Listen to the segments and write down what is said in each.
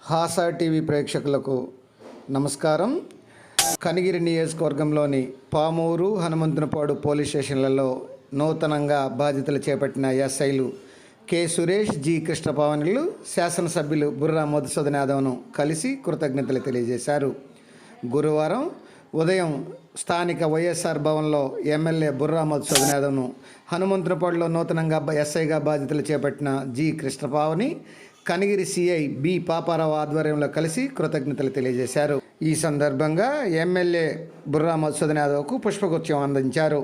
Hasa TV ప్రేక్షకులకు నమస్కారం. కనిగిరి నియోజకవర్గంలోని పామూరు, హనుమంతునిపాడు పోలీస్ స్టేషన్లలో నూతనంగా బాధ్యతలు చేపట్టిన ఎస్ఐలు కె సురేష్, జి కృష్ణపావనిలు శాసనసభ్యులు బుర్రా మధుసూదన్ యాదవ్ను కలిసి కృతజ్ఞతలు తెలియజేశారు. గురువారం ఉదయం స్థానిక వైఎస్ఆర్ భవన్లో ఎమ్మెల్యే బుర్రా మధుసూదన్ యాదవ్ను, హనుమంతునిపాడులో నూతనంగా ఎస్ఐగా బాధ్యతలు చేపట్టిన G Krishnapavani, Kanigiri CI B Paparao ఆధ్వర్యంలో కలిసి కృతజ్ఞతలు తెలియజేశారు. ఈ సందర్భంగా ఎమ్మెల్యే బుర్రా మధుసూదన్ యాదవ్కు పుష్పగుచ్చం అందించారు.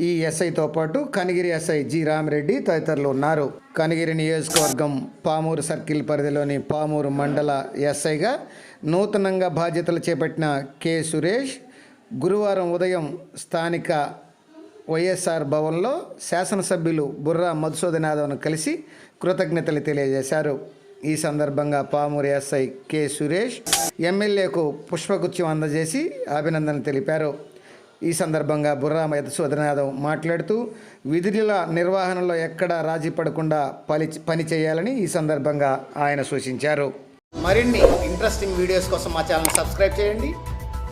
ఈ ఎస్ఐతో పాటు కనిగిరి ఎస్ఐ జి రామిరెడ్డి తదితరులు ఉన్నారు. కనిగిరి నియోజకవర్గం పామూరు సర్కిల్ పరిధిలోని పామూరు మండల ఎస్ఐగా నూతనంగా బాధ్యతలు చేపట్టిన కె సురేష్ గురువారం ఉదయం స్థానిక వైఎస్ఆర్ భవన్లో శాసనసభ్యులు బుర్రా మధుసూదన్ యాదవ్ను కలిసి కృతజ్ఞతలు తెలియజేశారు. ఈ సందర్భంగా పామూరు ఎస్ఐ కె సురేష్ ఎమ్మెల్యేకు పుష్పగుచ్చం అందజేసి అభినందనలు తెలిపారు. ఈ సందర్భంగా బుర్రా మధుసూదన్ యాదవ్ మాట్లాడుతూ విధుల నిర్వహణలో ఎక్కడా రాజీ పడకుండా పని చేయాలని ఈ సందర్భంగా ఆయన సూచించారు. మరిన్ని ఇంట్రెస్టింగ్ వీడియోస్ కోసం మా ఛానల్ సబ్స్క్రైబ్ చేయండి.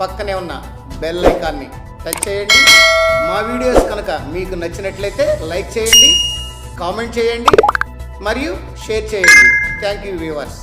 పక్కనే ఉన్న బెల్ ఐకాన్ని టచ్ చేయండి. మా వీడియోస్ కనుక మీకు నచ్చినట్లయితే లైక్ చేయండి, కామెంట్ చేయండి మరియు షేర్ చేయండి. Thank you viewers.